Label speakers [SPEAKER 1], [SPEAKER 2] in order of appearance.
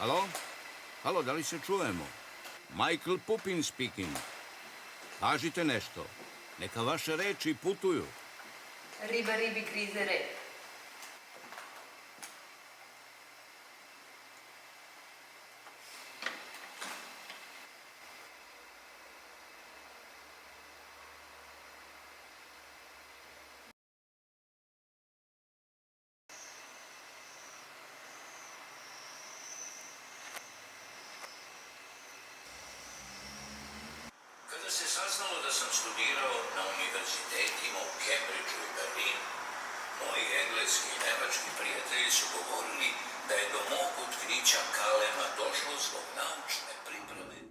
[SPEAKER 1] Halo? Halo, da li se čujemo? Michael Pupin speaking. Kažite nešto. Neka vaše reči putuju.
[SPEAKER 2] Riba, ribi, krize, rep.
[SPEAKER 3] Kada se saznalo da sam studirao na univerzitetima u Cambridgeu i Berlinu, moji engleski i nemački prijatelji su govorili da je do mog otkrića Kalema došlo zbog naučne priprave